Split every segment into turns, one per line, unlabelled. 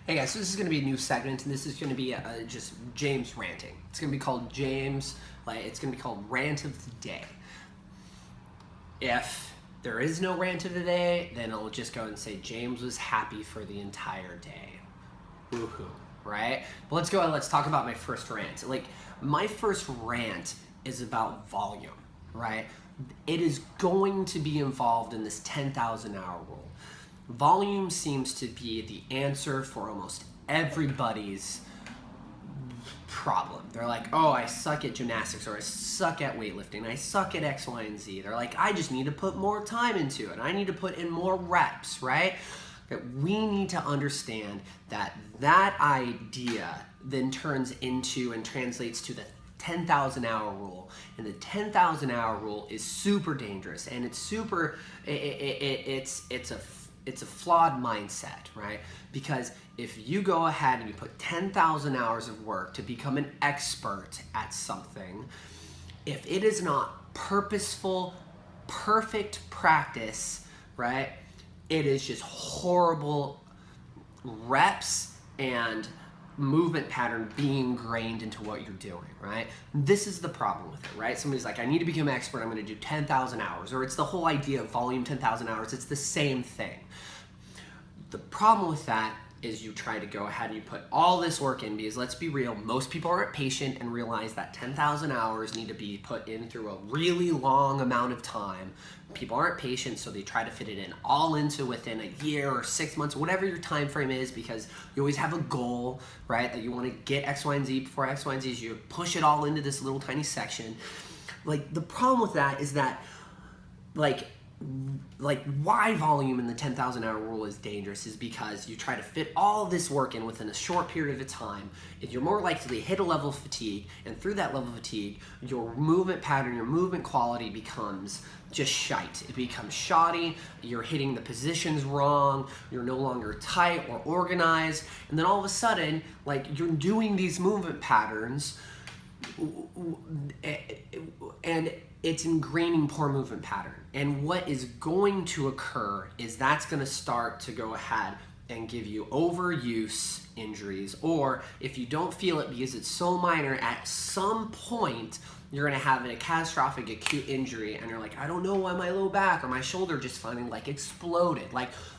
Hey guys, so this is going to be a new segment, and this is going to be just James ranting. It's going to be called it's going to be called Rant of the Day. If there is no rant of the day, then I'll just go and say James was happy for the entire day. Woohoo, right? But let's go and let's talk about my first rant. My first rant is about volume, right? It is going to be involved in this 10,000 hour rule. Volume seems to be the answer for almost everybody's problem. They're like, oh, I suck at gymnastics, or I suck at weightlifting, I suck at X, Y, and Z. They're like, I just need to put more time into it. I need to put in more reps, right? That we need to understand that idea then turns into and translates to the 10,000 hour rule, and the 10,000 hour rule is super dangerous, and it's a flawed mindset, right? Because if you go ahead and you put 10,000 hours of work to become an expert at something, if it is not purposeful, perfect practice, right? It is just horrible reps and movement pattern being ingrained into what you're doing, right? This is the problem with it, right? Somebody's like, I need to become an expert, I'm gonna do 10,000 hours, or it's the whole idea of volume 10,000 hours, it's the same thing. The problem with that is you try to go ahead and you put all this work in, because let's be real, most people aren't patient and realize that 10,000 hours need to be put in through a really long amount of time. People aren't patient, so they try to fit it in all into within a year or 6 months, whatever your time frame is, because you always have a goal, right? That you want to get X, Y, and Z before X, Y, and Z. You push it all into this little tiny section. The problem with that is that why volume in the 10,000 hour rule is dangerous is because you try to fit all this work in within a short period of time, and you're more likely to hit a level of fatigue, and through that level of fatigue, your movement pattern, your movement quality becomes just shite. It becomes shoddy, you're hitting the positions wrong, you're no longer tight or organized, and then all of a sudden, you're doing these movement patterns, and it's ingraining poor movement pattern. And what is going to occur is that's going to start to go ahead and give you overuse injuries, or if you don't feel it because it's so minor, at some point you're going to have a catastrophic acute injury, and you're like, I don't know why my low back or my shoulder just finally exploded.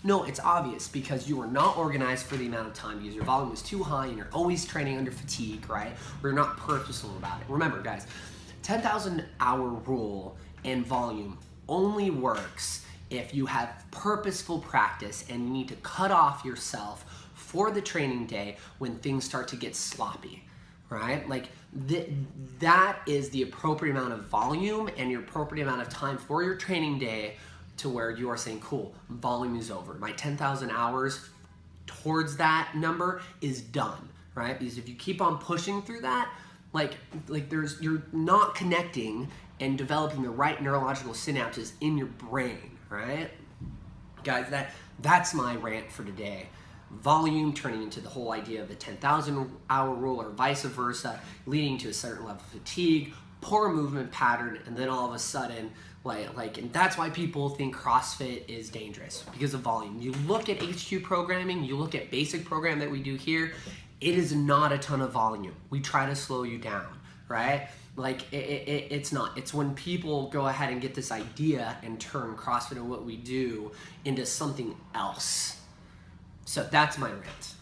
No, it's obvious, because you were not organized for the amount of time, because your volume was too high and you're always training under fatigue, right? Or you're not purposeful about it. Remember, guys, 10,000 hour rule and volume only works if you have purposeful practice, and you need to cut off yourself for the training day when things start to get sloppy, right? That is the appropriate amount of volume and your appropriate amount of time for your training day, to where you are saying, cool, volume is over. My 10,000 hours towards that number is done, right? Because if you keep on pushing through that, you're not connecting and developing the right neurological synapses in your brain, right? Guys, that's my rant for today. Volume turning into the whole idea of the 10,000 hour rule, or vice versa, leading to a certain level of fatigue, poor movement pattern, and then all of a sudden, and that's why people think CrossFit is dangerous, because of volume. You look at HQ programming, you look at basic program that we do here, it is not a ton of volume. We try to slow you down, right? It's not. It's when people go ahead and get this idea and turn CrossFit and what we do into something else. So that's my rant.